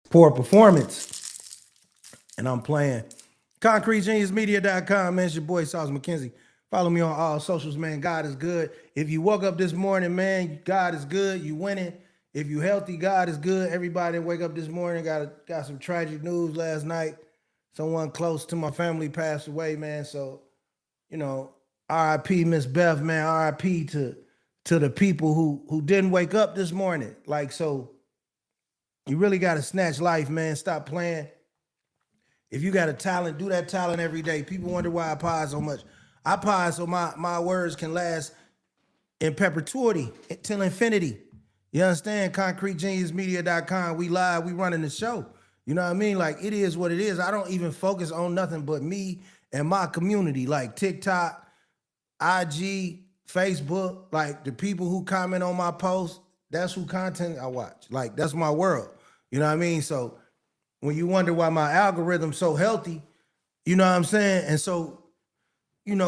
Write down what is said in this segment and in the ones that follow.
poor performance. And I'm playing ConcreteGeniusMedia.com, man. It's your boy, Sauce McKenzie. Follow me on all socials, man. God is good. If you woke up this morning, man, God is good. You winning. If you healthy, God is good. Everybody that wake up this morning got some tragic news last night. Someone close to my family passed away, man. So, you know, RIP Miss Beth, man. RIP to the people who didn't wake up this morning. Like, so you really got to snatch life, man. Stop playing. If you got a talent, do that talent every day. People wonder why I pause so much. I pause so my words can last in perpetuity till infinity. You understand? ConcreteGeniusMedia.com. We live, we running the show. You know what I mean? Like, it is what it is. I don't even focus on nothing but me and my community, like TikTok, IG, Facebook, like the people who comment on my posts, that's who content I watch. Like, that's my world. You know what I mean? So when you wonder why my algorithm's so healthy, you know what I'm saying? And so,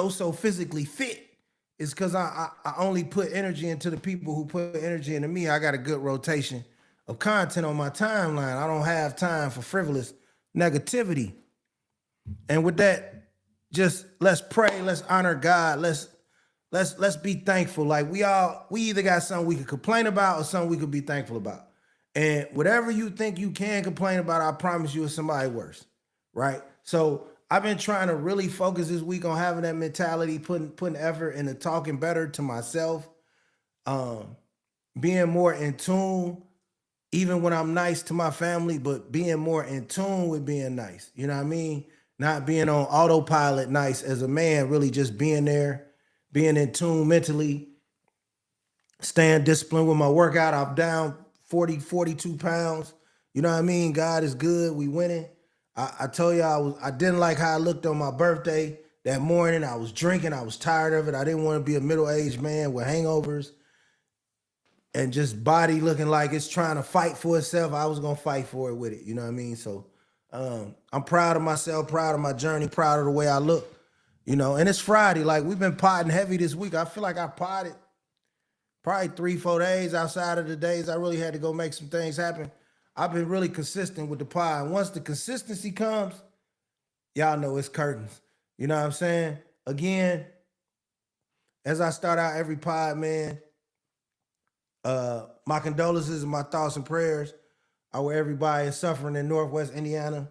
so physically fit, it's because I only put energy into the people who put energy into me. I got a good rotation of content on my timeline. I don't have time for frivolous negativity. And with that, just let's pray, let's honor God, let's be thankful. Like, we either got something we could complain about or something we could be thankful about. And whatever you think you can complain about, I promise you it's somebody worse, right? So I've been trying to really focus this week on having that mentality, putting effort into talking better to myself, being more in tune, even when I'm nice to my family, but being more in tune with being nice. You know what I mean? Not being on autopilot nice as a man, really just being there, being in tune mentally, staying disciplined with my workout. I'm down 40, 42 pounds. You know what I mean? God is good. We winning. I told you I didn't like how I looked on my birthday that morning. I was drinking. I was tired of it. I didn't want to be a middle-aged man with hangovers and just body looking like it's trying to fight for itself. I was going to fight for it with it. You know what I mean? So I'm proud of myself, proud of my journey, proud of the way I look, and it's Friday. Like, we've been potting heavy this week. I feel like I potted probably 3-4 days outside of the days I really had to go make some things happen. I've been really consistent with the pod. And once the consistency comes, y'all know it's curtains. You know what I'm saying? Again, as I start out every pod, man, my condolences and my thoughts and prayers are where everybody is suffering in Northwest Indiana.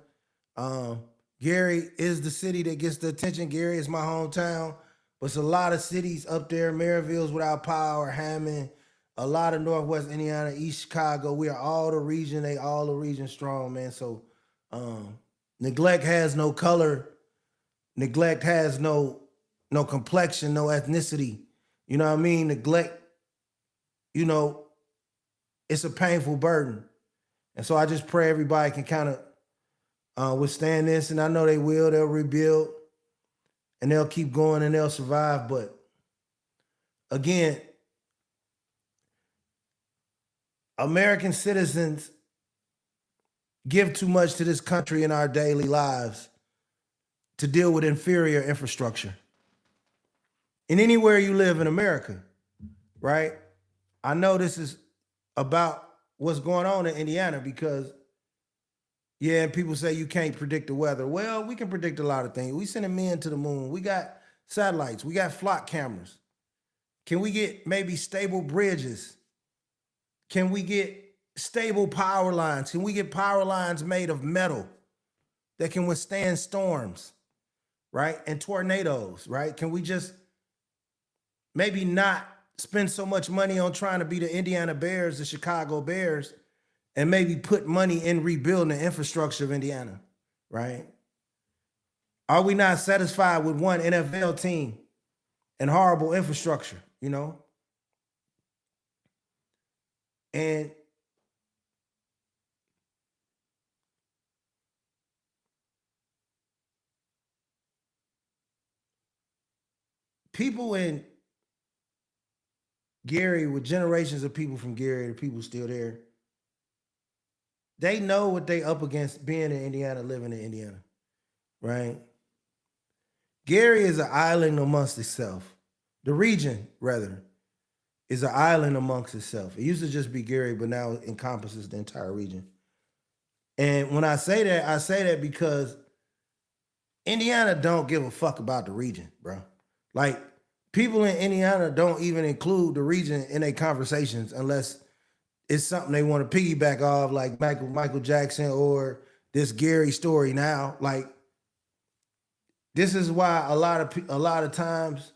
Gary is the city that gets the attention. Gary is my hometown. But it's a lot of cities up there. Maryville's without power, Hammond, a lot of Northwest Indiana, East Chicago. We are all the region. They all the region strong, man. So neglect has no color. Neglect has no complexion, no ethnicity. You know what I mean? Neglect, it's a painful burden. And so I just pray everybody can kind of withstand this. And I know they will. They'll rebuild. And they'll keep going and they'll survive. But again, American citizens give too much to this country in our daily lives to deal with inferior infrastructure. And anywhere you live in America, right? I know this is about what's going on in Indiana because, yeah, and people say you can't predict the weather. Well, we can predict a lot of things. We sending men to the moon. We got satellites. We got flock cameras. Can we get maybe stable bridges? Can we get stable power lines? Can we get power lines made of metal that can withstand storms, right? And tornadoes, right? Can we just maybe not spend so much money on trying to be the Indiana Bears, the Chicago Bears, and maybe put money in rebuilding the infrastructure of Indiana, right? Are we not satisfied with one NFL team and horrible infrastructure, And people in Gary, with generations of people from Gary, the people still there, they know what they up against being in Indiana, living in Indiana, right? Gary is an island amongst itself. The region, rather, is an island amongst itself. It used to just be Gary, but now it encompasses the entire region. And when I say that because Indiana don't give a fuck about the region, bro. Like people in Indiana don't even include the region in their conversations unless it's something they want to piggyback off, like Michael Jackson or this Gary story. Now, like this is why a lot of times.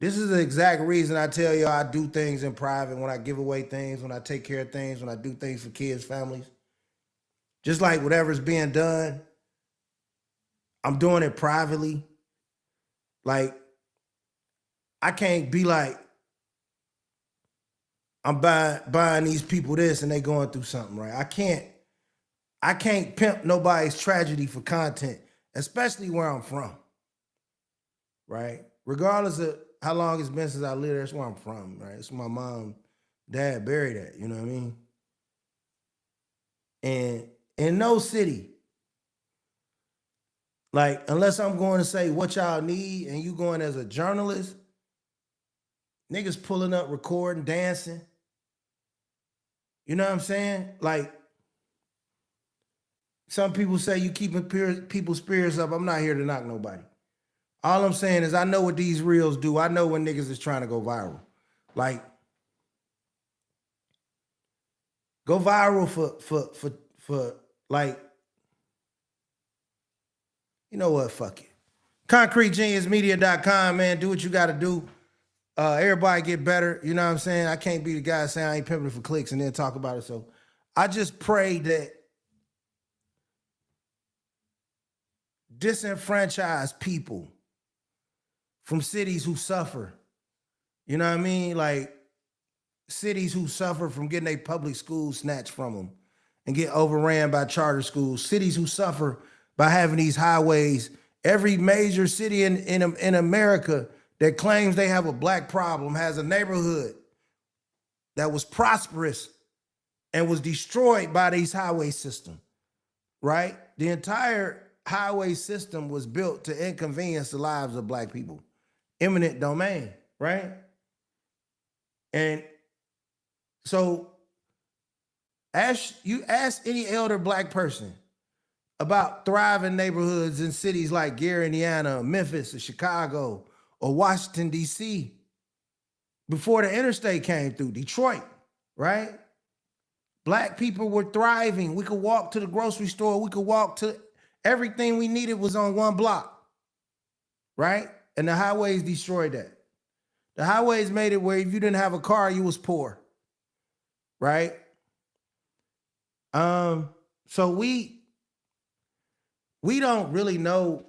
This is the exact reason I tell y'all I do things in private, when I give away things, when I take care of things, when I do things for kids, families. Just like whatever's being done, I'm doing it privately. Like, I can't be like, I'm buying these people this and they going through something, right? I can't pimp nobody's tragedy for content, especially where I'm from, right? Regardless of how long it's been since I lived there, that's where I'm from, right? It's where my mom, dad buried at, you know what I mean? And in no city, like, unless I'm going to say what y'all need and you going as a journalist, niggas pulling up, recording, dancing. You know what I'm saying? Like, some people say you keeping people's spirits up. I'm not here to knock nobody. All I'm saying is I know what these reels do. I know when niggas is trying to go viral. Like, go viral for like, you know what? Fuck it. ConcreteGeniusMedia.com, man. Do what you got to do. Everybody get better. You know what I'm saying? I can't be the guy saying I ain't pimping for clicks and then talk about it. So I just pray that disenfranchised people from cities who suffer, you know what I mean? Like cities who suffer from getting their public schools snatched from them and get overran by charter schools, cities who suffer by having these highways. Every major city in America that claims they have a black problem has a neighborhood that was prosperous and was destroyed by these highway system, right? The entire highway system was built to inconvenience the lives of black people. Eminent domain, right? And so ask any elder black person about thriving neighborhoods in cities like Gary, Indiana, Memphis, or Chicago, or Washington, D.C. before the interstate came through, Detroit, right? Black people were thriving. We could walk to the grocery store. We could walk to everything we needed was on one block, right? And the highways destroyed that. The highways made it where if you didn't have a car, you was poor, right? So we don't really know.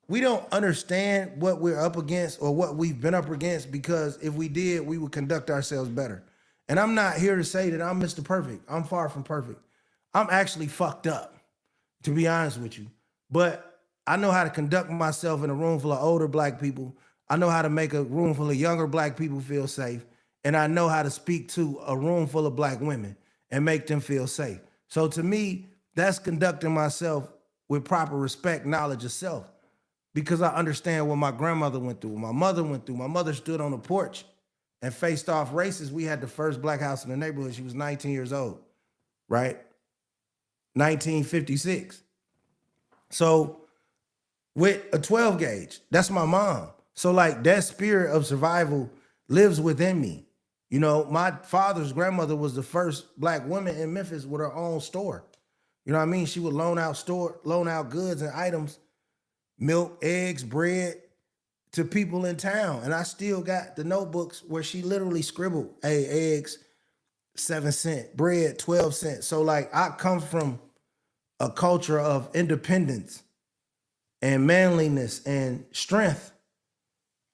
We don't understand what we're up against or what we've been up against, because if we did, we would conduct ourselves better. And I'm not here to say that I'm Mr. Perfect. I'm far from perfect. I'm actually fucked up, to be honest with you. But I know how to conduct myself in a room full of older black people. I know how to make a room full of younger black people feel safe. And I know how to speak to a room full of black women and make them feel safe. So to me, that's conducting myself with proper respect, knowledge of self, because I understand what my grandmother went through, what my mother went through. My mother stood on the porch and faced off racists. We had the first black house in the neighborhood. She was 19 years old, right? 1956. So with a 12 gauge, that's my mom. So like that spirit of survival lives within me. You know, my father's grandmother was the first black woman in Memphis with her own store. You know what I mean? She would loan out goods and items, milk, eggs, bread, to people in town. And I still got the notebooks where she literally scribbled, hey, eggs, 7 cents, bread, 12 cents. So like I come from a culture of independence and manliness and strength.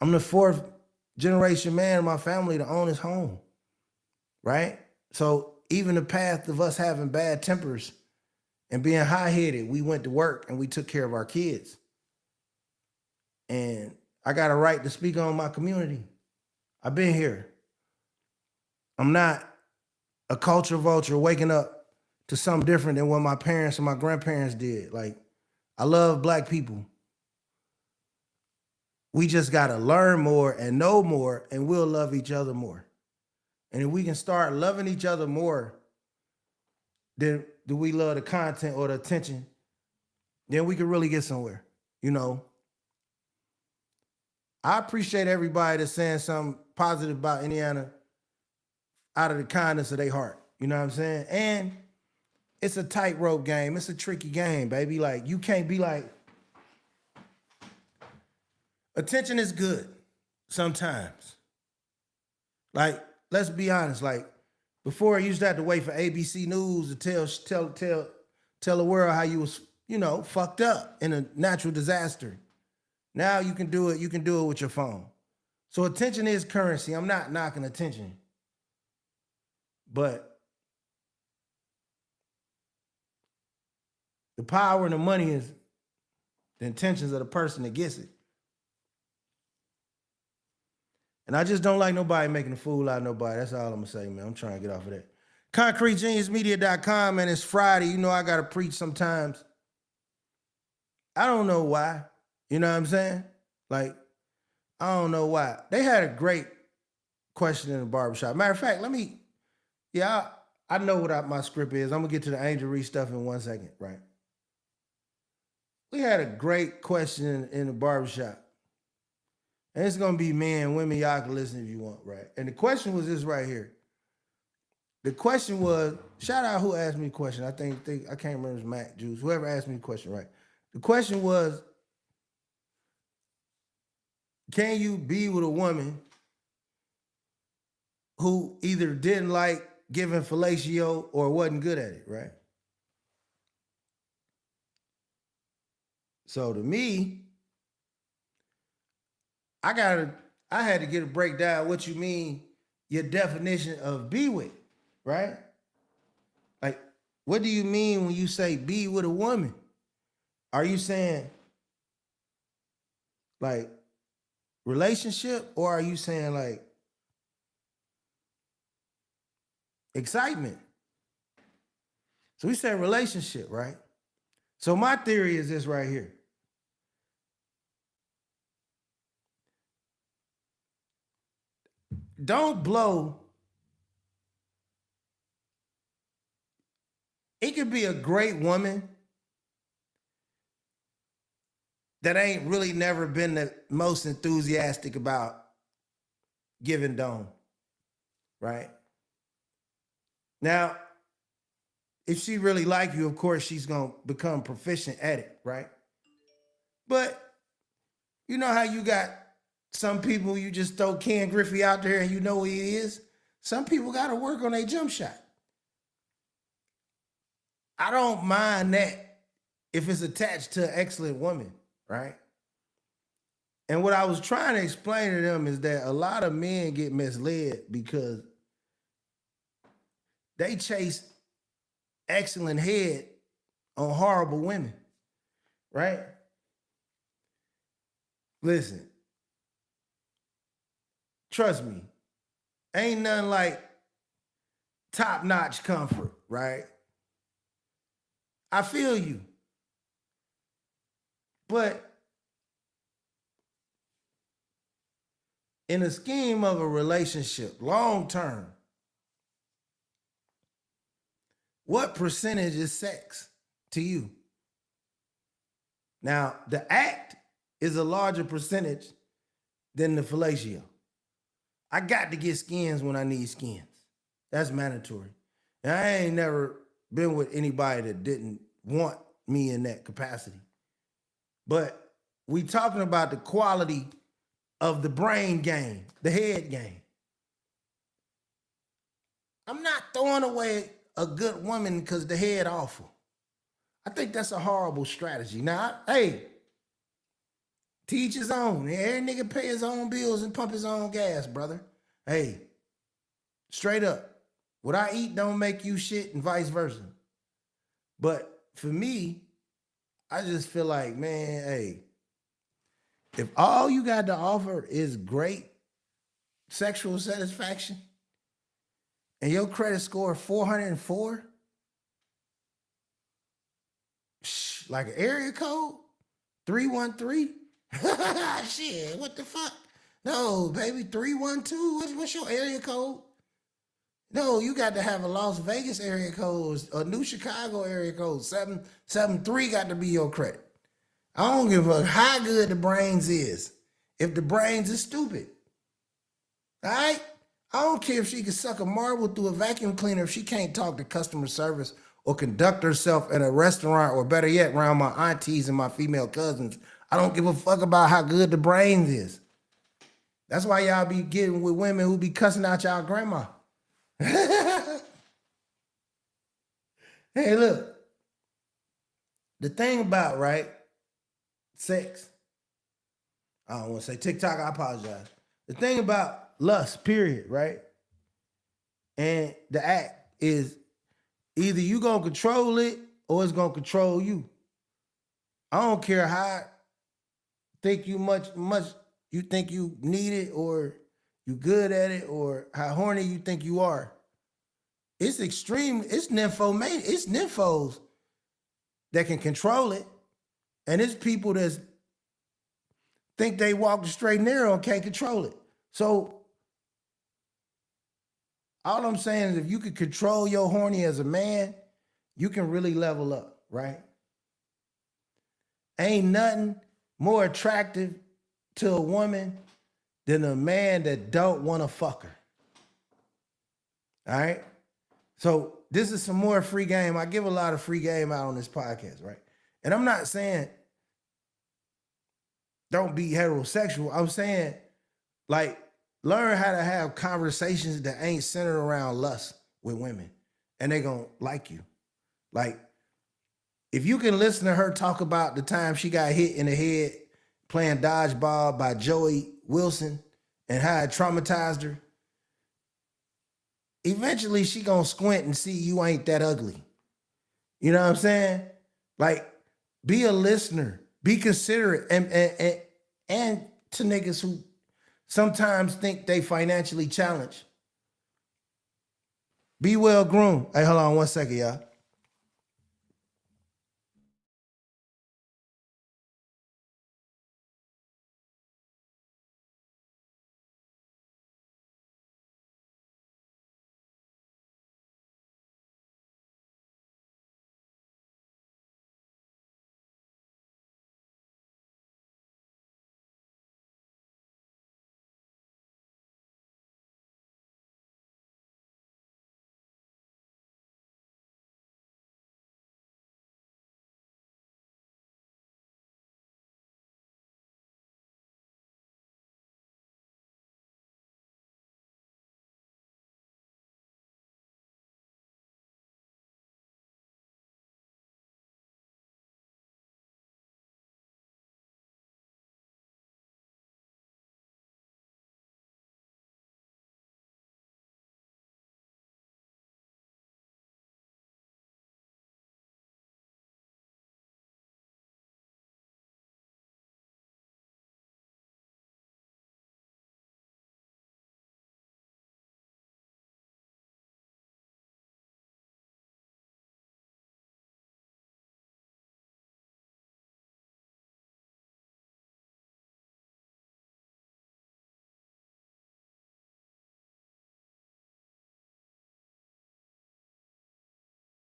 I'm the fourth generation man in my family to own his home, right? So even the path of us having bad tempers and being high-headed, we went to work and we took care of our kids. And I got a right to speak on my community. I've been here. I'm not a culture vulture waking up to something different than what my parents and my grandparents did. Like, I love black people. We just got to learn more and know more, and we'll love each other more. And if we can start loving each other more than do we love the content or the attention, then we can really get somewhere. You know, I appreciate everybody that's saying something positive about Indiana out of the kindness of their heart. You know what I'm saying? And it's a tightrope game. It's a tricky game, baby. Like, you can't be like, attention is good sometimes. Like, let's be honest. Like, before, you used to have to wait for ABC News to tell the world how you was, fucked up in a natural disaster. Now you can do it. You can do it with your phone. So attention is currency. I'm not knocking attention, but the power and the money is the intentions of the person that gets it. And I just don't like nobody making a fool out of nobody. That's all I'm gonna say, man. I'm trying to get off of that. ConcreteGeniusMedia.com, man. It's Friday. You know I gotta preach sometimes. I don't know why. You know what I'm saying? Like, I don't know why. They had a great question in the barbershop. Matter of fact, I know what my script is. I'm gonna get to the Angel Reese stuff in 1 second, right? We had a great question in the barbershop. And it's gonna be men, women, y'all can listen if you want, right? And the question was this right here. The question was, shout out who asked me the question. I think I can't remember, it was Mac Juice, whoever asked me the question, right? The question was, can you be with a woman who either didn't like giving fellatio or wasn't good at it, right? So to me, I had to get a breakdown what you mean, your definition of be with, right? Like, what do you mean when you say be with a woman? Are you saying like relationship, or are you saying like excitement? So we said relationship, right? So my theory is this right here. Don't blow. It could be a great woman that ain't really never been the most enthusiastic about giving dome, right? Now, if she really like you, of course, she's going to become proficient at it, right? But you know how you got some people, you just throw Ken Griffey out there and you know who he is? Some people got to work on their jump shot. I don't mind that if it's attached to an excellent woman, right? And what I was trying to explain to them is that a lot of men get misled because they chase excellent head on horrible women, right? Listen, trust me, ain't nothing like top-notch comfort, right? I feel you. But in the scheme of a relationship, long term, what percentage is sex to you? Now, the act is a larger percentage than the fellatio. I got to get skins when I need skins. That's mandatory. And I ain't never been with anybody that didn't want me in that capacity. But we talking about the quality of the brain game, the head game. I'm not throwing away a good woman because the head awful. I think that's a horrible strategy. Now, hey, teach his own. Every nigga pay his own bills and pump his own gas, brother. Hey, straight up. What I eat don't make you shit and vice versa. But for me, I just feel like, man, hey, if all you got to offer is great sexual satisfaction and your credit score 404, like an area code, 313, shit, what the fuck? No, baby, 312, what's your area code? No, you got to have a Las Vegas area code, a New Chicago area code. 773 got to be your credit. I don't give a how good the brains is. If the brains is stupid. All right? I don't care if she can suck a marble through a vacuum cleaner if she can't talk to customer service or conduct herself in a restaurant, or better yet, around my aunties and my female cousins. I don't give a fuck about how good the brains is. That's why y'all be getting with women who be cussing out y'all grandma. Hey, look. The thing about, right, sex, I don't want to say TikTok, I apologize. The thing about lust, period, right, and the act is either you gonna control it or it's gonna control you. I don't care how think you much you think you need it or you good at it or how horny you think you are. It's extreme, it's nymphomania, it's nymphos that can control it. And it's people that think they walk the straight and narrow and can't control it. So all I'm saying is if you can control your horny as a man, you can really level up, right? Ain't nothing more attractive to a woman than a man that don't want to fuck her. All right? So this is some more free game. I give a lot of free game out on this podcast, right? And I'm not saying don't be heterosexual. I'm saying, like, learn how to have conversations that ain't centered around lust with women, and they gonna like you. Like, if you can listen to her talk about the time she got hit in the head playing dodgeball by Joey Wilson and how it traumatized her, eventually she gonna squint and see you ain't that ugly. You know what I'm saying? Like, be a listener, be considerate, and to niggas who sometimes think they financially challenged. Be well groomed. Hey, hold on 1 second, y'all.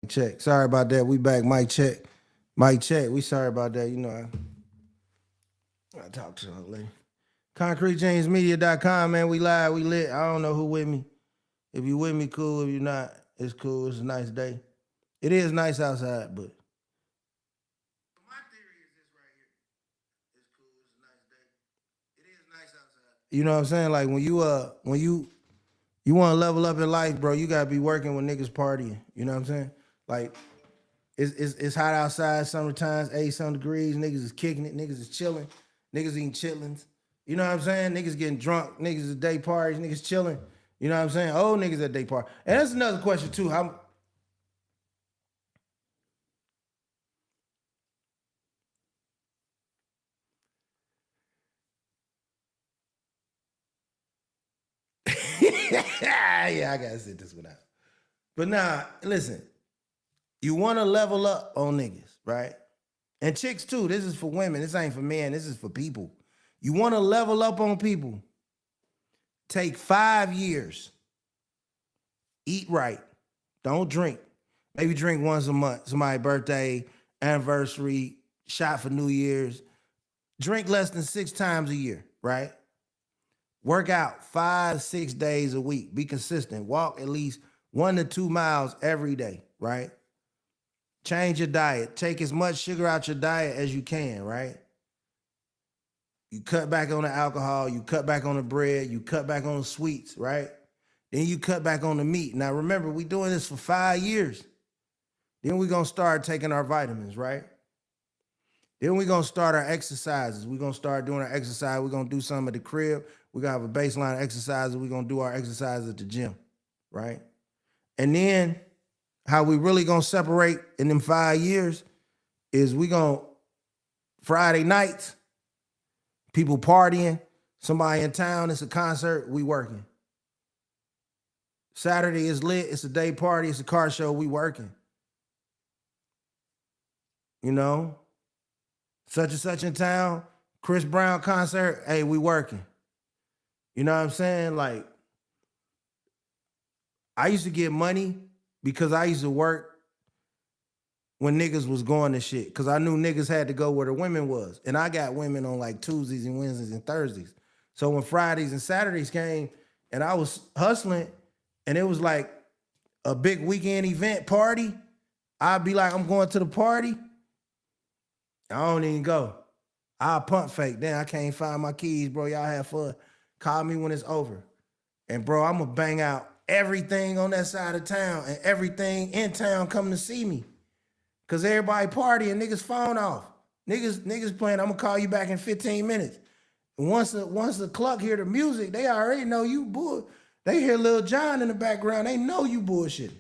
Check. Sorry about that. We back. Mic check. Mic check. We sorry about that. You know, I talked to her lady. ConcreteJamesMedia.com, man. We live. We lit. I don't know who with me. If you with me, cool. If you're not, it's cool. It's a nice day. It is nice outside, but my theory is this right here. It's cool. It's a nice day. It is nice outside. You know what I'm saying? Like when you want to level up in life, bro, you gotta be working with niggas partying. You know what I'm saying? Like it's hot outside, summertime, 80-some degrees. Niggas is kicking it. Niggas is chilling. Niggas eating chitlins. You know what I'm saying? Niggas getting drunk. Niggas at day parties. Niggas chilling. You know what I'm saying? Old niggas at day party. And that's another question too. How yeah, I gotta sit this one out. But nah, listen, you wanna level up on niggas, right? And chicks too. This is for women. This ain't for men. This is for people. You wanna level up on people. Take 5 years. Eat right. Don't drink. Maybe drink once a month. Somebody's birthday, anniversary, shot for New Year's. Drink less than 6 times a year, right? Work out 5, 6 days a week. Be consistent. Walk at least 1 to 2 miles every day, right? Change your diet. Take as much sugar out your diet as you can, right? You cut back on the alcohol. You cut back on the bread. You cut back on the sweets, right? Then you cut back on the meat. Now, remember, we're doing this for 5 years. Then we're going to start taking our vitamins, right? Then we're going to start our exercises. We're going to start doing our exercise. We're going to do some at the crib. We're going to have a baseline of exercises. We're going to do our exercises at the gym, right? And then how we really going to separate in them 5 years is we going to, Friday nights, people partying, somebody in town, it's a concert, we working. Saturday is lit, it's a day party, it's a car show, we working. You know, such and such in town, Chris Brown concert, hey, we working. You know what I'm saying? Like, I used to get money because I used to work when niggas was going to shit, because I knew niggas had to go where the women was. And I got women on like Tuesdays and Wednesdays and Thursdays. So when Fridays and Saturdays came and I was hustling and it was like a big weekend event party, I'd be like, I'm going to the party. I don't even go. I'll pump fake. Then I can't find my keys, bro. Y'all have fun. Call me when it's over. And bro, I'm gonna bang out everything on that side of town and everything in town coming to see me. Cause everybody partying, niggas phone off. Niggas playing, I'm gonna call you back in 15 minutes. And once the clock hear the music, they already know you bull. They hear Lil Jon in the background, they know you bullshit.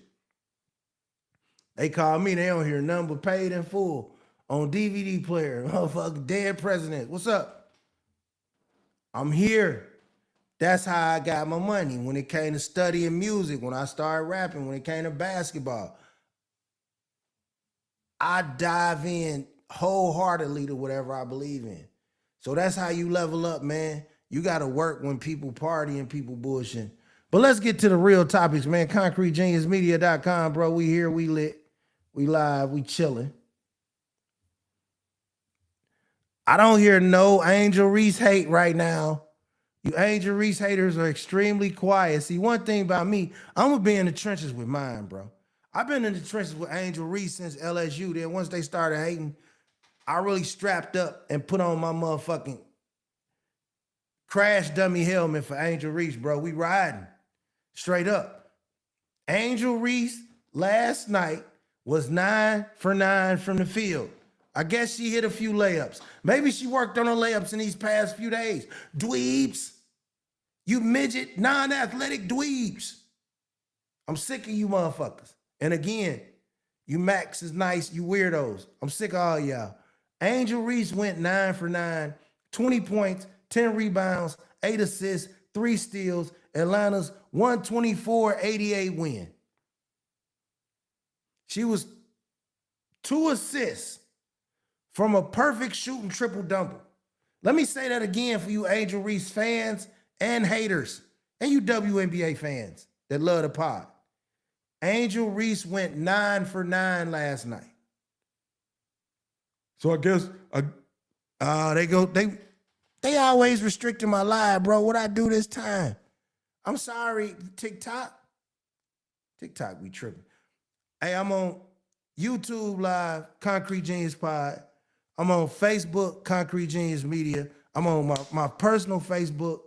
They call me, they don't hear nothing but Paid in Full on DVD player, motherfucker, Dead President. What's up? I'm here. That's how I got my money. When it came to studying music, when I started rapping, when it came to basketball, I dive in wholeheartedly to whatever I believe in. So that's how you level up, man. You got to work when people party and people bullshit. But let's get to the real topics, man. ConcreteGeniusMedia.com, bro. We here, we lit, we live, we chilling. I don't hear no Angel Reese hate right now. You Angel Reese haters are extremely quiet. See, one thing about me, I'm going to be in the trenches with mine, bro. I've been in the trenches with Angel Reese since LSU. Then once they started hating, I really strapped up and put on my motherfucking crash dummy helmet for Angel Reese, bro. We riding straight up. Angel Reese last night was 9 for 9 from the field. I guess she hit a few layups. Maybe she worked on her layups in these past few days. Dweebs. You midget, non-athletic dweebs. I'm sick of you motherfuckers. And again, you Max is nice, you weirdos. I'm sick of all y'all. Angel Reese went 9 for 9, 20 points, 10 rebounds, 8 assists, 3 steals. Atlanta's 124-88 win. She was 2 assists from a perfect shooting triple-double. Let me say that again for you Angel Reese fans and haters, and you WNBA fans that love the pod. Angel Reese went 9 for 9 last night. So I guess they always restricting my live, bro. What I do this time? I'm sorry, TikTok. TikTok be tripping. Hey, I'm on YouTube Live, Concrete Genius Pod. I'm on Facebook, Concrete Genius Media. I'm on my personal Facebook.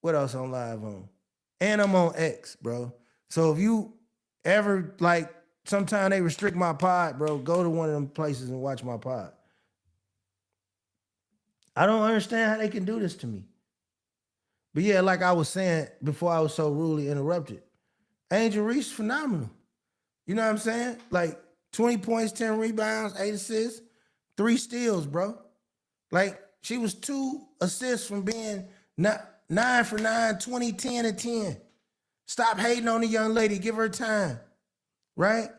What else I'm live on? And I'm on X, bro. So if you ever, like, sometime they restrict my pod, bro, go to one of them places and watch my pod. I don't understand how they can do this to me. But yeah, like I was saying before I was so rudely interrupted, Angel Reese, phenomenal. You know what I'm saying? Like 20 points, 10 rebounds, 8 assists, 3 steals, bro. Like she was 2 assists from being 9 for 9, 20, 10, and 10. Stop hating on the young lady. Give her time, right?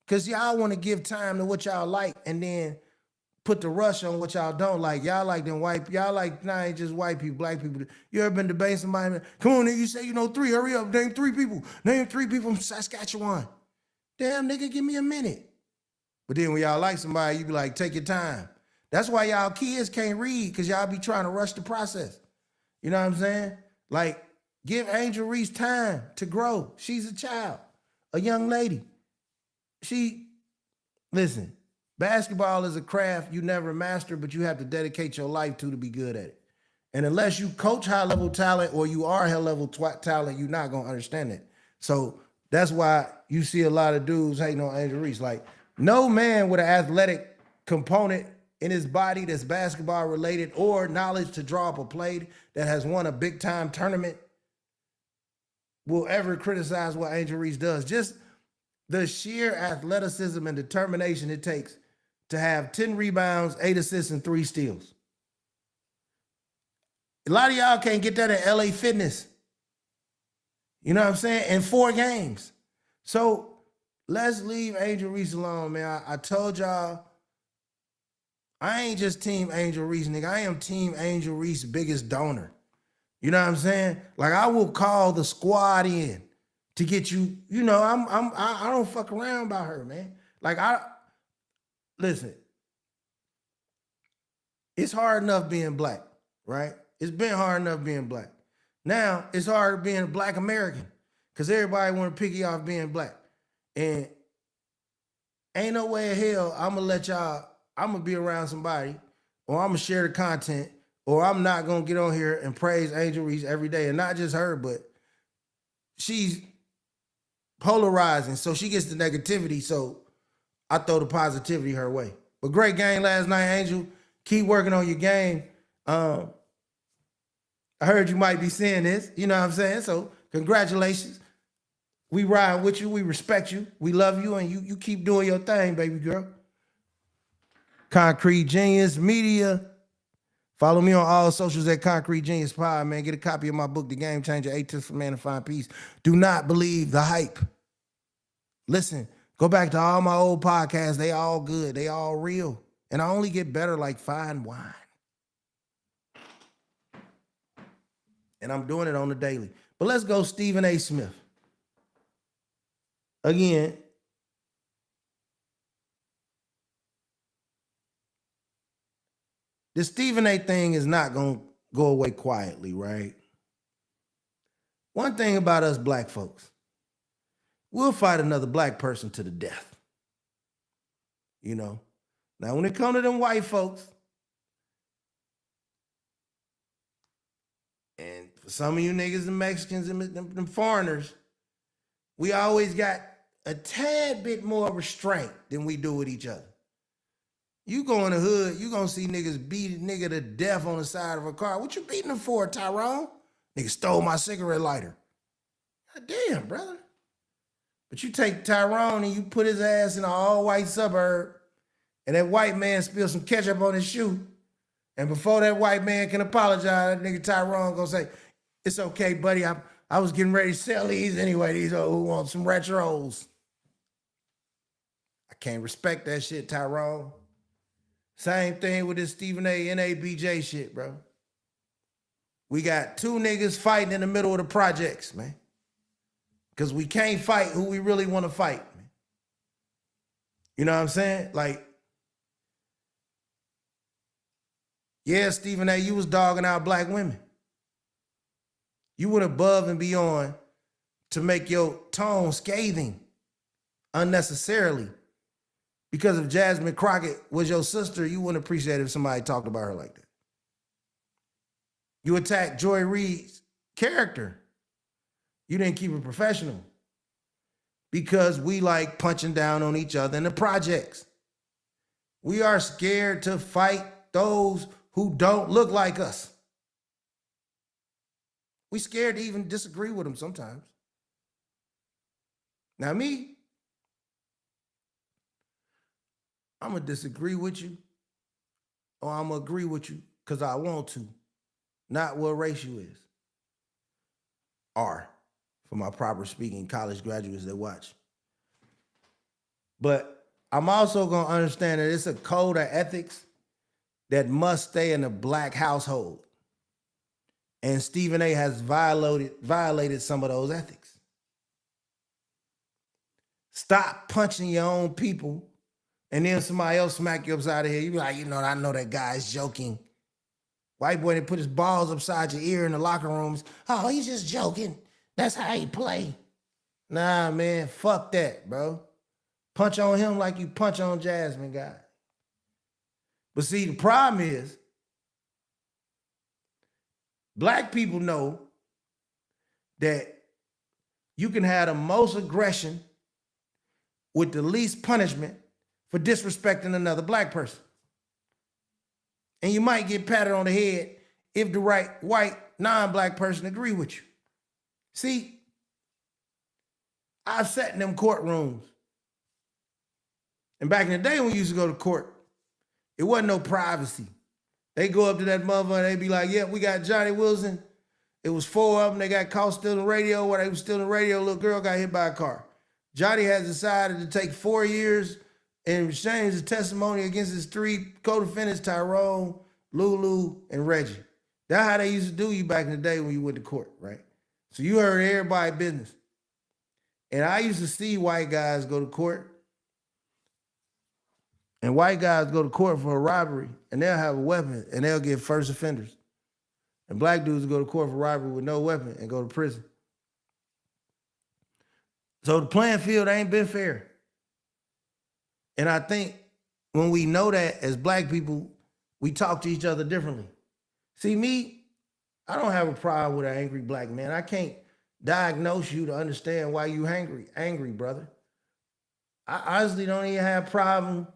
Because y'all want to give time to what y'all like and then put the rush on what y'all don't like. Y'all like them white, y'all like, nah, ain't just white people, black people. You ever been debating somebody? Come on, nigga, you say you know 3, hurry up, name 3 people. Name 3 people from Saskatchewan. Damn, nigga, give me a minute. But then when y'all like somebody, you be like, take your time. That's why y'all kids can't read, because y'all be trying to rush the process. You know what I'm saying? Like, give Angel Reese time to grow. She's a child, a young lady. Listen, basketball is a craft you never master, but you have to dedicate your life to be good at it. And unless you coach high-level talent or you are high-level talent, you're not going to understand it. So that's why you see a lot of dudes hating on Angel Reese. Like, no man with an athletic component in his body that's basketball related or knowledge to draw up a play that has won a big-time tournament will ever criticize what Angel Reese does. Just the sheer athleticism and determination it takes to have 10 rebounds, 8 assists, and 3 steals. A lot of y'all can't get that at LA Fitness. You know what I'm saying? In 4 games. So let's leave Angel Reese alone, man. I told y'all, I ain't just Team Angel Reese, nigga. I am Team Angel Reese biggest donor. You know what I'm saying? Like, I will call the squad in to get you, you know, I don't fuck around about her, man. Like, listen, it's hard enough being black, right? It's been hard enough being black. Now, it's hard being a black American because everybody want to pick you off being black. And ain't no way in hell I'm going to be around somebody, or I'm going to share the content, or I'm not going to get on here and praise Angel Reese every day. And not just her, but she's polarizing, so she gets the negativity, so I throw the positivity her way. But great game last night, Angel. Keep working on your game. I heard you might be seeing this, you know what I'm saying? So congratulations. We ride with you, we respect you, we love you, and you keep doing your thing, baby girl. Concrete Genius Media. Follow me on all socials at Concrete Genius Pod, man. Get a copy of my book, The Game Changer, 8 Tips for Man to Find Peace. Do not believe the hype. Listen, go back to all my old podcasts. They all good. They all real. And I only get better like fine wine. And I'm doing it on the daily. But let's go Stephen A. Smith. Again, the Stephen A. thing is not going to go away quietly, right? One thing about us black folks, we'll fight another black person to the death. You know? Now, when it comes to them white folks, and for some of you niggas and Mexicans and them foreigners, we always got a tad bit more restraint than we do with each other. You go in the hood, you gonna see niggas beat a nigga to death on the side of a car. What you beating him for, Tyrone? Nigga stole my cigarette lighter. God damn, brother. But you take Tyrone and you put his ass in an all-white suburb, and that white man spills some ketchup on his shoe, and before that white man can apologize, that nigga Tyrone gonna say, it's okay, buddy, I was getting ready to sell these anyway. These are who want some retros. I can't respect that shit, Tyrone. Same thing with this Stephen A. NABJ shit, bro. We got 2 niggas fighting in the middle of the projects, man. Because we can't fight who we really want to fight, man. You know what I'm saying? Like, yeah, Stephen A., you was dogging out black women. You went above and beyond to make your tone scathing unnecessarily. Because if Jasmine Crockett was your sister, you wouldn't appreciate it if somebody talked about her like that. You attacked Joy Reid's character. You didn't keep it professional. Because we like punching down on each other in the projects. We are scared to fight those who don't look like us. We scared to even disagree with them sometimes. Now me, I'm going to disagree with you, or I'm going to agree with you because I want to, not what race you is. R, for my proper speaking college graduates that watch. But I'm also going to understand that it's a code of ethics that must stay in a black household. And Stephen A has violated some of those ethics. Stop punching your own people, and then somebody else smack you upside the head. You be like, I know that guy's joking. White boy that put his balls upside your ear in the locker rooms. Oh, he's just joking. That's how he play. Nah, man, fuck that, bro. Punch on him like you punch on Jasmine guy. But see, the problem is, black people know that you can have the most aggression with the least punishment for disrespecting another black person. And you might get patted on the head if the right white non-black person agree with you. See, I've sat in them courtrooms. And back in the day when we used to go to court, it wasn't no privacy. They go up to that motherfucker, they be like, yeah, we got Johnny Wilson. It was 4 of them. They got caught stealing radio. While they was stealing radio, a little girl got hit by a car. Johnny has decided to take 4 years and exchange his testimony against his 3 co-defendants, Tyrone, Lulu, and Reggie. That's how they used to do you back in the day when you went to court, right? So you heard everybody's business. And I used to see white guys go to court. And white guys go to court for a robbery, and they'll have a weapon, and they'll get first offenders. And black dudes go to court for robbery with no weapon and go to prison. So the playing field ain't been fair. And I think when we know that as black people, we talk to each other differently. See, me, I don't have a problem with an angry black man. I can't diagnose you to understand why you angry, brother. I honestly don't even have a problem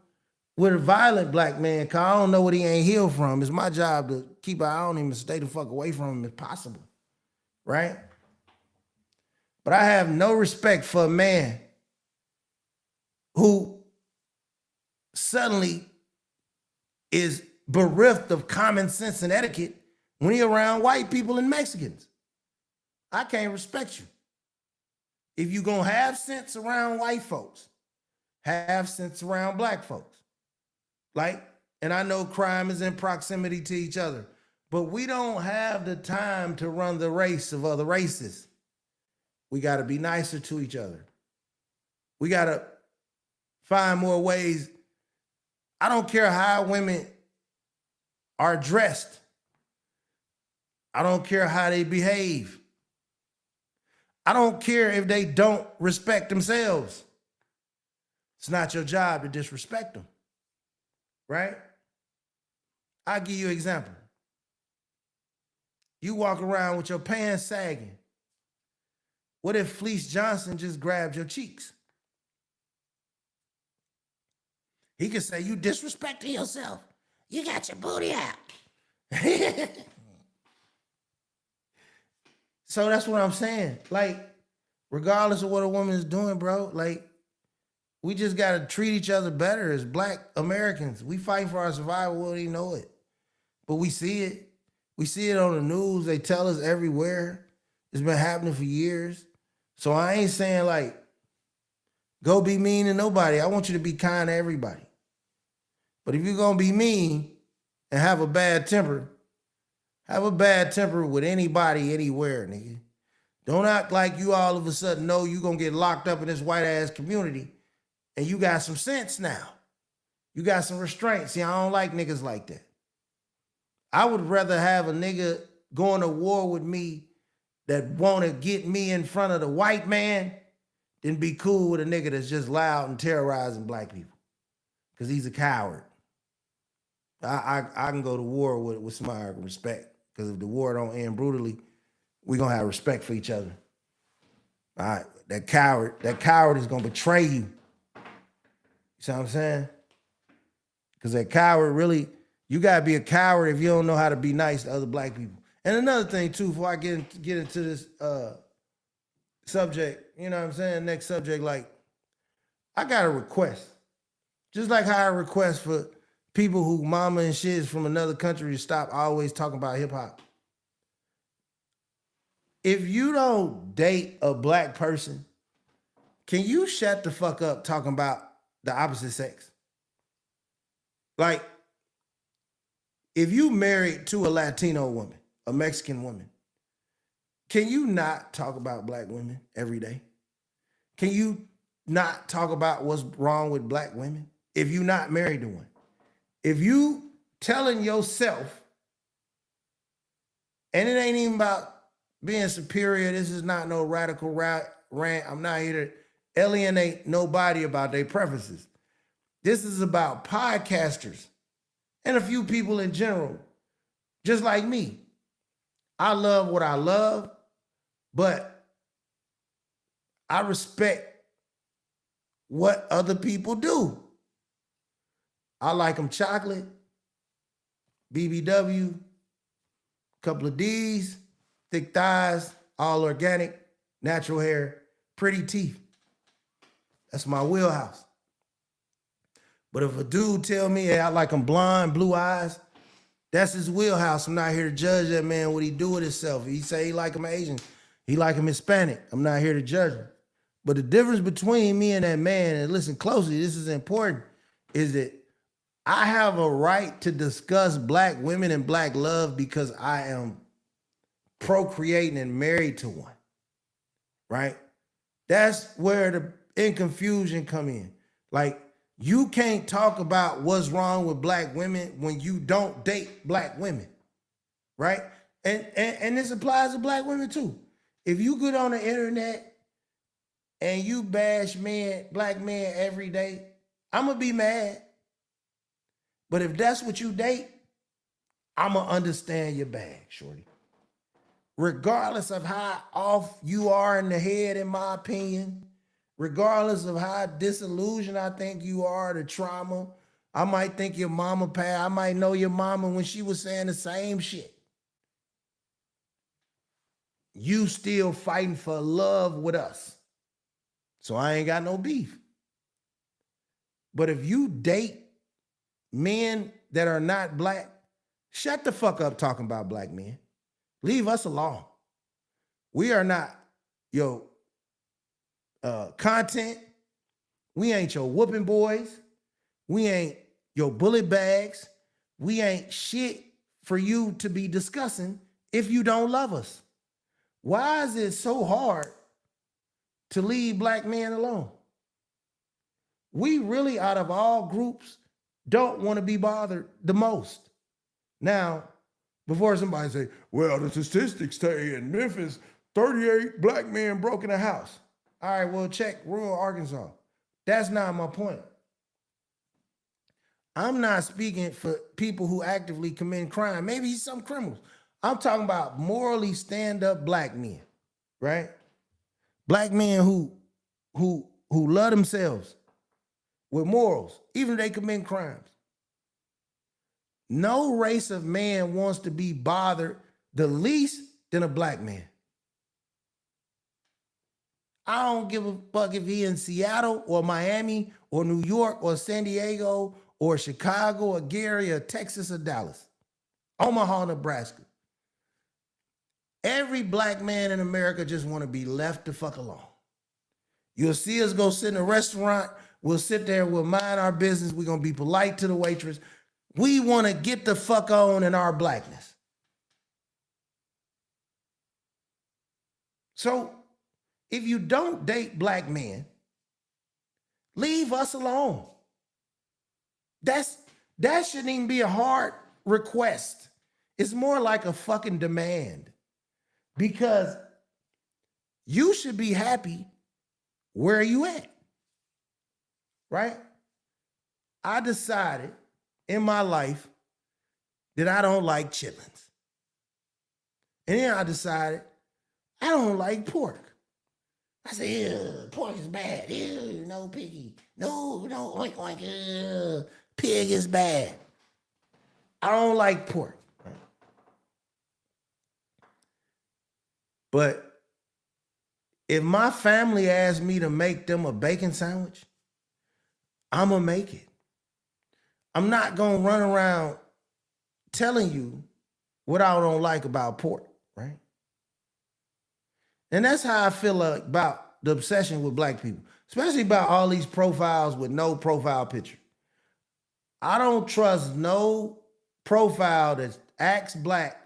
with a violent black man, because I don't know what he ain't healed from. It's my job to keep an eye on him and stay the fuck away from him if possible, right? But I have no respect for a man who suddenly is bereft of common sense and etiquette when he around white people and Mexicans. I can't respect you. If you gonna have sense around white folks, have sense around black folks. And I know crime is in proximity to each other, but we don't have the time to run the race of other races. We got to be nicer to each other. We got to find more ways. I don't care how women are dressed. I don't care how they behave. I don't care if they don't respect themselves. It's not your job to disrespect them. Right? I'll give you an example. You walk around with your pants sagging. What if Fleece Johnson just grabbed your cheeks? He could say, you disrespecting yourself. You got your booty out. So that's what I'm saying. Regardless of what a woman is doing, bro, we just got to treat each other better as black Americans. We fight for our survival. We don't even know it. But we see it. We see it on the news. They tell us everywhere. It's been happening for years. So I ain't saying go be mean to nobody. I want you to be kind to everybody. But if you're going to be mean and have a bad temper with anybody, anywhere, nigga. Don't act like you all of a sudden know you're going to get locked up in this white ass community. And you got some sense now. You got some restraint. See, I don't like niggas like that. I would rather have a nigga going to war with me that want to get me in front of the white man than be cool with a nigga that's just loud and terrorizing black people. Because he's a coward. I can go to war with somebody I can respect. Because if the war don't end brutally, we're going to have respect for each other. All right, that coward is going to betray you. You see what I'm saying? Because that coward really, you got to be a coward if you don't know how to be nice to other black people. And another thing, too, before I get into this subject, you know what I'm saying? Next subject, I got a request. Just like how I request for people who mama and shit is from another country to stop always talking about hip hop. If you don't date a black person, can you shut the fuck up talking about the opposite sex? if you married to a Latino woman, a Mexican woman, can you not talk about black women every day? Can you not talk about what's wrong with black women if you're not married to one? If you telling yourself, and it ain't even about being superior, this is not no radical rant. I'm not here to alienate nobody about their preferences. This is about podcasters and a few people in general, just like me. I love what I love, but I respect what other people do. I like them chocolate, BBW, couple of D's, thick thighs, all organic, natural hair, pretty teeth. That's my wheelhouse. But if a dude tell me, hey, I like him blonde, blue eyes, that's his wheelhouse. I'm not here to judge that man, what he do with himself. He say he like him Asian, he like him Hispanic. I'm not here to judge him. But the difference between me and that man, and listen closely, this is important, is that I have a right to discuss black women and black love because I am procreating and married to one, right? That's where the inconfusion come in. Like, you can't talk about what's wrong with black women when you don't date black women, right? And this applies to black women too. If you get on the internet and you bash black men every day, I'm gonna be mad. But if that's what you date, I'm gonna understand your bag, shorty. Regardless of how off you are in the head, in my opinion, regardless of how disillusioned I think you are, the trauma, I might think your mama passed. I might know your mama when she was saying the same shit. You still fighting for love with us. So I ain't got no beef. But if you date men that are not black, shut the fuck up talking about black men. Leave us alone. We are not your content. We ain't your whooping boys. We ain't your bullet bags. We ain't shit for you to be discussing if you don't love us. Why is it so hard to leave black men alone? We really, out of all groups, don't want to be bothered the most. Now, before somebody say, well, the statistics say in Memphis, 38 black men broke in a house. All right, well, check rural Arkansas. That's not my point. I'm not speaking for people who actively commit crime. Maybe some criminals. I'm talking about morally stand-up black men, right? Black men who love themselves with morals, even if they commit crimes. No race of man wants to be bothered the least than a black man. I don't give a fuck if he in Seattle or Miami or New York or San Diego or Chicago or Gary or Texas or Dallas, Omaha, Nebraska. Every black man in America just want to be left the fuck alone. You'll see us go sit in a restaurant. We'll sit there. We'll mind our business. We're going to be polite to the waitress. We want to get the fuck on in our blackness. So if you don't date black men, leave us alone. That shouldn't even be a hard request. It's more like a fucking demand, because you should be happy where you at, right? I decided in my life that I don't like chitlins. And then I decided I don't like pork. I said, ew, pork is bad. Ew, no piggy. No, oink, oink. Ew, pig is bad. I don't like pork. But if my family asks me to make them a bacon sandwich, I'm going to make it. I'm not going to run around telling you what I don't like about pork, right? And that's how I feel about the obsession with black people, especially about all these profiles with no profile picture. I don't trust no profile that acts black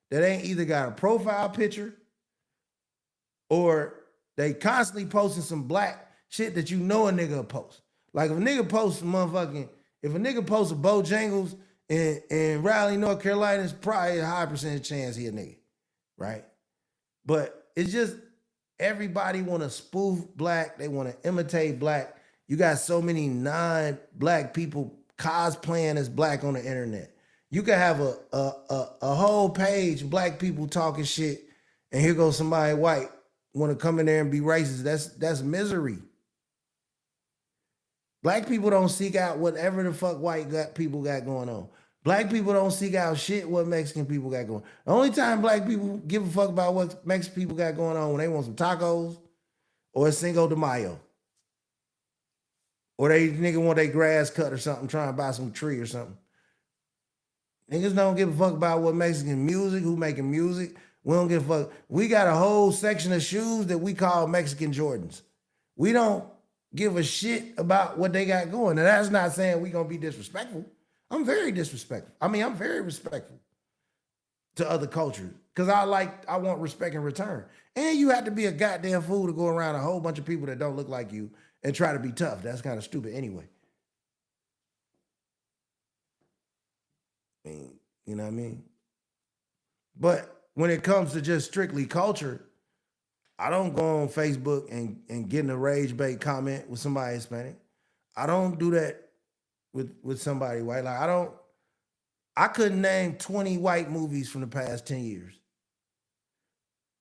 that ain't either got a profile picture or they constantly posting some black shit that you know a nigga will post. Like if a nigga posts if a nigga posts a Bojangles in Raleigh, North Carolina, it's probably a high percentage chance he a nigga, right? But it's just everybody want to spoof black. They want to imitate black. You got so many non-black people cosplaying as black on the internet. You can have a whole page of black people talking shit, and here goes somebody white want to come in there and be racist. That's misery. Black people don't seek out whatever the fuck people got going on. Black people don't seek out shit what Mexican people got going on. The only time black people give a fuck about what Mexican people got going on when they want some tacos or a Cinco de Mayo. Or they nigga want their grass cut or something, trying to buy some tree or something. Niggas don't give a fuck about what Mexican music, who making music. We don't give a fuck. We got a whole section of shoes that we call Mexican Jordans. We don't give a shit about what they got going. Now that's not saying we gonna be disrespectful. I'm very disrespectful. I mean, I'm very respectful to other cultures because I want respect in return. And you have to be a goddamn fool to go around a whole bunch of people that don't look like you and try to be tough. That's kind of stupid anyway. I mean, you know what I mean? But when it comes to just strictly culture, I don't go on Facebook and get in a rage bait comment with somebody Hispanic. I don't do that with somebody white. Like I couldn't name 20 white movies from the past 10 years.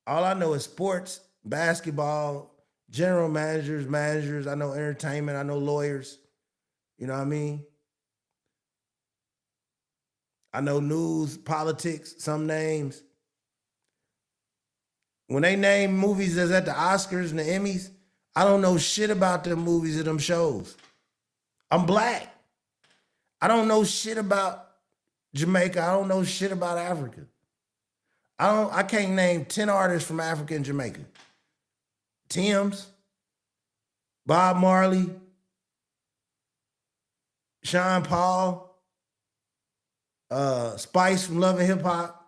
All I know is sports, basketball, general managers. I know entertainment. I know lawyers. You know what I mean? I know news, politics, some names. When they name movies that's at the Oscars and the Emmys, I don't know shit about them movies or them shows. I'm black. I don't know shit about Jamaica. I don't know shit about Africa. I can't name 10 artists from Africa and Jamaica. Tim's, Bob Marley, Sean Paul, Spice from Love and Hip Hop,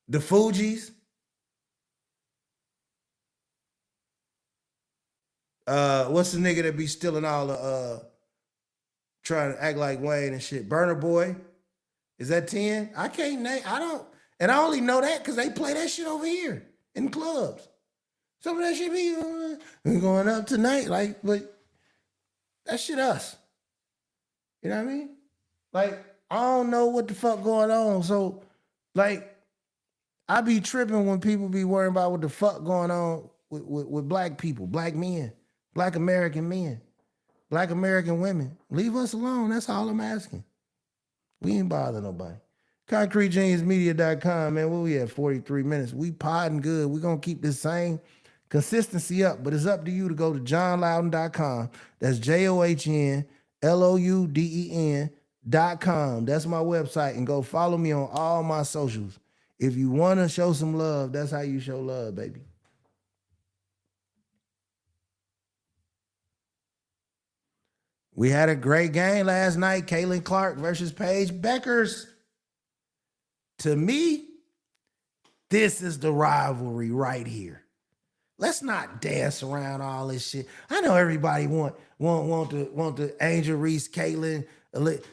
the Fugees, what's the nigga that be stealing all the trying to act like Wayne and shit? Burna Boy. Is that 10? I can't name, and I only know that because they play that shit over here in clubs. Some of that shit be going up tonight, like, but that shit us. You know what I mean? Like, I don't know what the fuck going on. So, like, I be tripping when people be worrying about what the fuck going on with black people, black men, black American men, black American women. Leave us alone. That's all I'm asking. We ain't bothering nobody. ConcreteGeniusMedia.com, man. Where we at? 43 minutes. We podding good. We gonna keep this same consistency up, but it's up to you to go to johnlouden.com. That's JOHNLOUDEN.com. That's my website, and go follow me on all my socials. If you want to show some love, that's how you show love, baby. We had a great game last night. Caitlin Clark versus Paige Beckers. To me, this is the rivalry right here. Let's not dance around all this shit. I know everybody want the Angel Reese, Caitlin.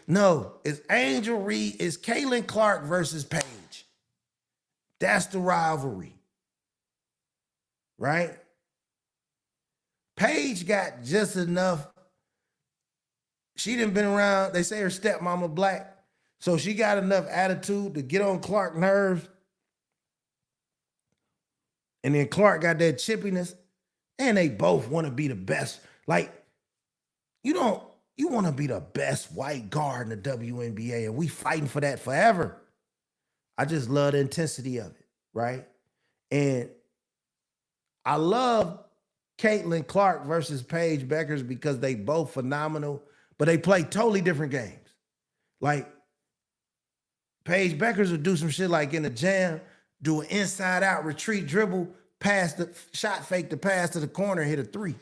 No, it's Angel Reese, it's Caitlin Clark versus Paige. That's the rivalry. Right? Paige got just enough. She done been around, they say her stepmama black. So she got enough attitude to get on Clark's nerves. And then Clark got that chippiness. And they both want to be the best. Like, you want to be the best white guard in the WNBA, and we fighting for that forever. I just love the intensity of it, right? And I love Caitlin Clark versus Paige Beckers because they both phenomenal, but they play totally different games. Like, Paige Beckers will do some shit like in the jam, do an inside-out retreat dribble, pass the shot fake the pass to the corner, hit a three.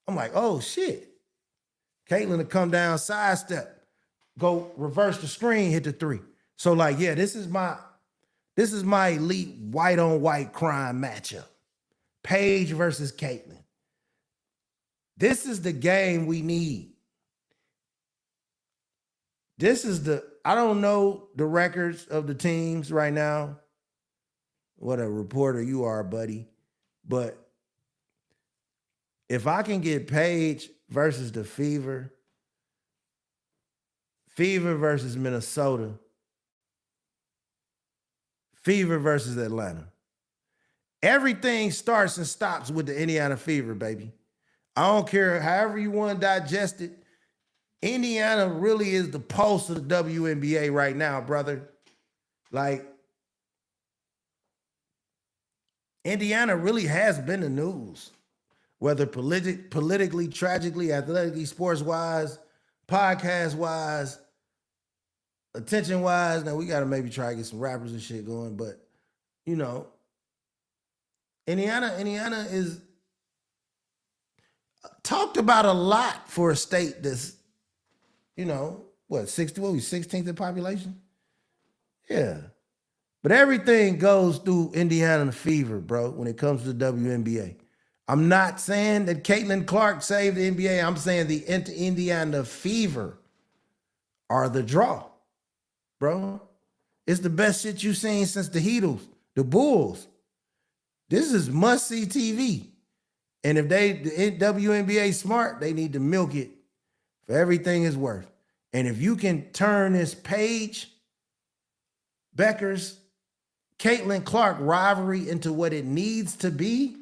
I'm like, oh shit. Caitlyn to come down, sidestep, go reverse the screen, hit the three. So like, yeah, this is my elite white on white crime matchup. Paige versus Caitlyn. This is the game we need. I don't know the records of the teams right now. What a reporter you are, buddy. But if I can get Paige versus the Fever versus Minnesota, Fever versus Atlanta. Everything starts and stops with the Indiana Fever, baby. I don't care however you want to digest it. Indiana really is the pulse of the WNBA right now, brother. Like, Indiana really has been the news, whether politically, tragically, athletically, sports-wise, podcast-wise, attention-wise. Now, we got to maybe try to get some rappers and shit going, but, you know, Indiana is talked about a lot for a state that's, you know, what, 16th in population? Yeah. But everything goes through Indiana Fever, bro, when it comes to the WNBA. I'm not saying that Caitlin Clark saved the NBA. I'm saying the Indiana Fever are the draw, bro. It's the best shit you've seen since the Heatles, the Bulls. This is must-see TV. And if the WNBA smart, they need to milk it for everything it's worth. And if you can turn this Paige Bueckers, Caitlin Clark rivalry into what it needs to be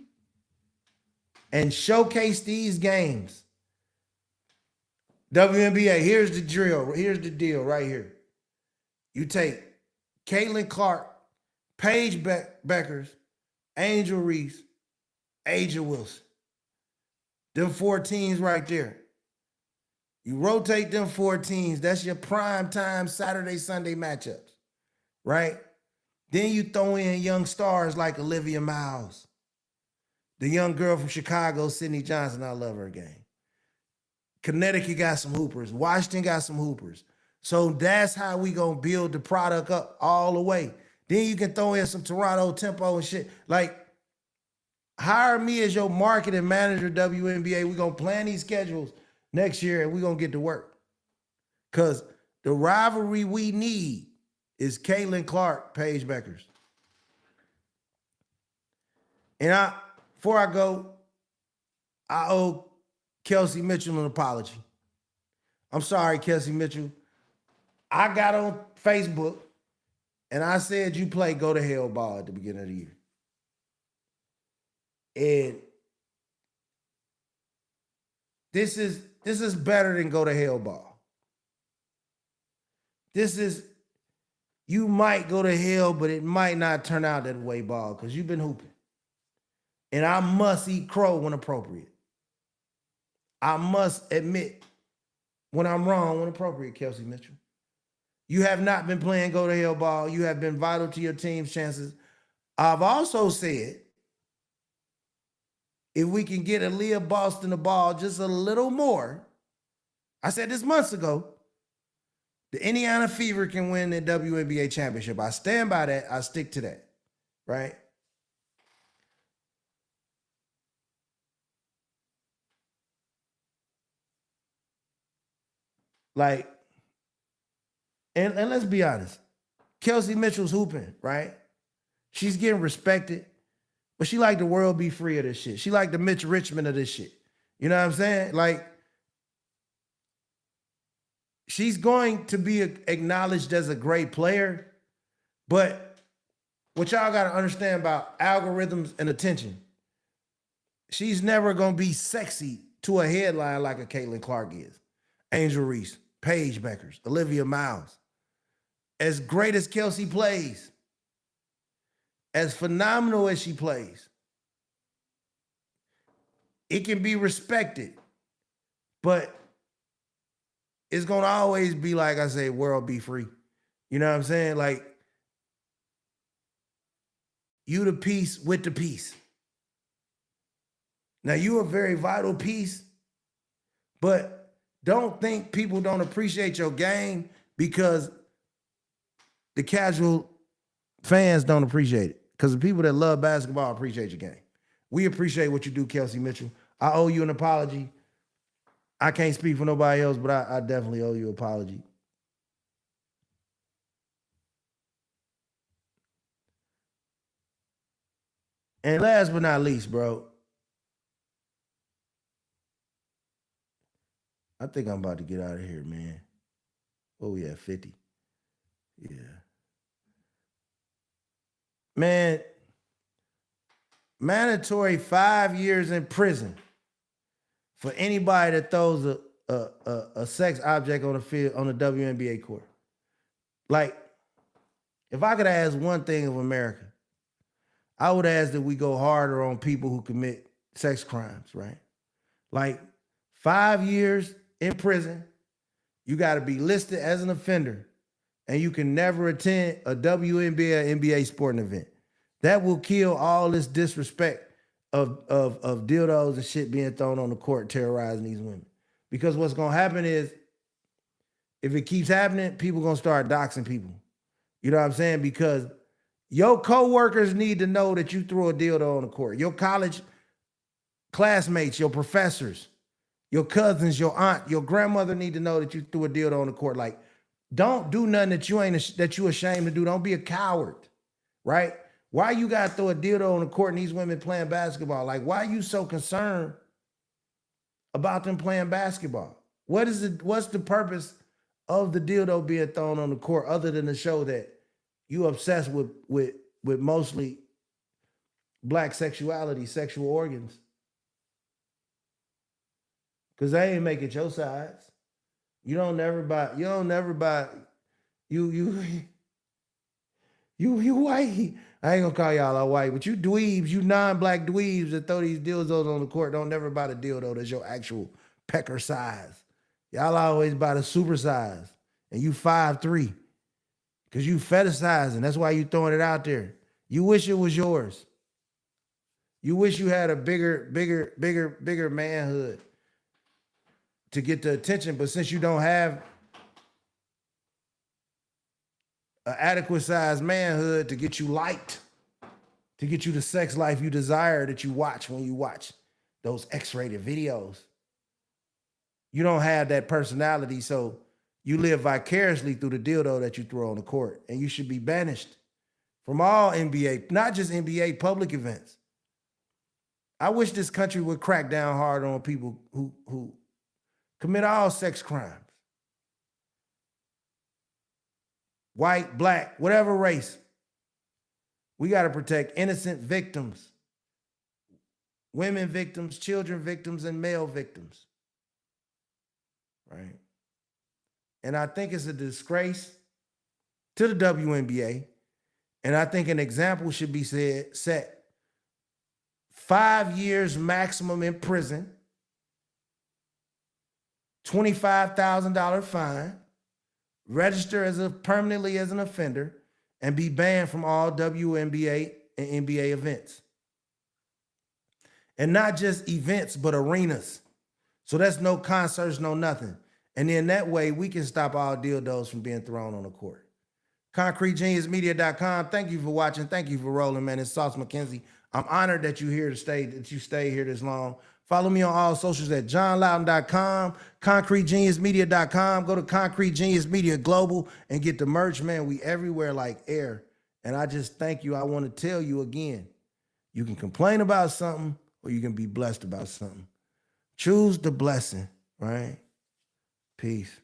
and showcase these games. WNBA, here's the drill. Here's the deal right here. You take Caitlin Clark, Paige Bueckers, Angel Reese, A'ja Wilson. Them 4 teams right there. You rotate them 4 teams. That's your prime time Saturday, Sunday matchups, right? Then you throw in young stars like Olivia Miles, the young girl from Chicago, Sydney Johnson. I love her game. Connecticut got some hoopers. Washington got some hoopers. So that's how we gonna build the product up all the way. Then you can throw in some Toronto tempo and shit. Like, hire me as your marketing manager, WNBA. We're gonna plan these schedules next year and we're gonna get to work. Because the rivalry we need is Caitlin Clark, Paige Bueckers. And before I go, I owe Kelsey Mitchell an apology. I'm sorry, Kelsey Mitchell. I got on Facebook and I said you play Go to Hell ball at the beginning of the year. And this is better than Go to Hell ball. This is, you might go to hell, but it might not turn out that way ball because you've been hooping. And I must eat crow when appropriate. I must admit when I'm wrong when appropriate, Kelsey Mitchell. You have not been playing Go to Hell ball. You have been vital to your team's chances. I've also said, if we can get Aaliyah Boston the ball just a little more, I said this months ago, the Indiana Fever can win the WNBA championship. I stand by that. I stick to that, right? Like, and let's be honest, Kelsey Mitchell's hooping, right? She's getting respected, but she like the world be free of this shit. She like the Mitch Richmond of this shit. You know what I'm saying? Like, she's going to be acknowledged as a great player, but what y'all got to understand about algorithms and attention, she's never going to be sexy to a headline like a Caitlin Clark is. Angel Reese, Paige Bueckers, Olivia Miles. As great as Kelsey plays, as phenomenal as she plays, it can be respected, but it's going to always be, like I say, world be free. You know what I'm saying? Like, you the piece with the piece. Now, you a very vital piece But don't think people don't appreciate your game because the casual fans don't appreciate it. Because the people that love basketball appreciate your game. We appreciate what you do, Kelsey Mitchell. I owe you an apology. I can't speak for nobody else, but I definitely owe you an apology. And last but not least, bro, I think I'm about to get out of here, man. What we at, 50? Yeah. Man, mandatory 5 years in prison for anybody that throws a sex object on the field on the WNBA court. Like, if I could ask one thing of America, I would ask that we go harder on people who commit sex crimes, right? Like 5 years in prison, you got to be listed as an offender, and you can never attend a WNBA or NBA sporting event. That will kill all this disrespect of dildos and shit being thrown on the court, terrorizing these women. Because what's gonna happen is, if it keeps happening, people gonna start doxing people. You know what I'm saying? Because your coworkers need to know that you threw a dildo on the court. Your college classmates, your professors, your cousins, your aunt, your grandmother need to know that you threw a dildo on the court. Like, don't do nothing that you ashamed to do. Don't be a coward, right? Why you gotta throw a dildo on the court and these women playing basketball? Like, why are you so concerned about them playing basketball? What's the purpose of the dildo being thrown on the court other than to show that you obsessed with mostly black sexuality, sexual organs? Because they ain't make it your size. You white. I ain't gonna call y'all all white, but you dweebs, you non-black dweebs that throw these dildos on the court, don't never buy the dildo that's your actual pecker size. Y'all always buy the super size, and you 5'3", because you fetishizing. That's why you throwing it out there. You wish it was yours. You wish you had a bigger manhood to get the attention, but since you don't have an adequate sized manhood to get you liked, to get you the sex life you desire that you watch when you watch those X-rated videos, you don't have that personality, so you live vicariously through the dildo that you throw on the court, and you should be banished from all NBA, not just NBA, public events. I wish this country would crack down hard on people who commit all sex crimes. White, black, whatever race. We got to protect innocent victims, women victims, children victims, and male victims. Right? And I think it's a disgrace to the WNBA. And I think an example should be set. 5 years maximum in prison, $25,000 fine, register permanently as an offender, and be banned from all WNBA and NBA events. And not just events, but arenas. So that's no concerts, no nothing. And then that way we can stop all dildos from being thrown on the court. ConcreteGeniusMedia.com. Thank you for watching. Thank you for rolling, man. It's Sauce McKenzie. I'm honored that you stay here this long. Follow me on all socials at johnloudon.com, ConcreteGeniusMedia.com. Go to Concrete Genius Media Global and get the merch, man. We everywhere like air. And I just thank you. I want to tell you again, you can complain about something or you can be blessed about something. Choose the blessing, right? Peace.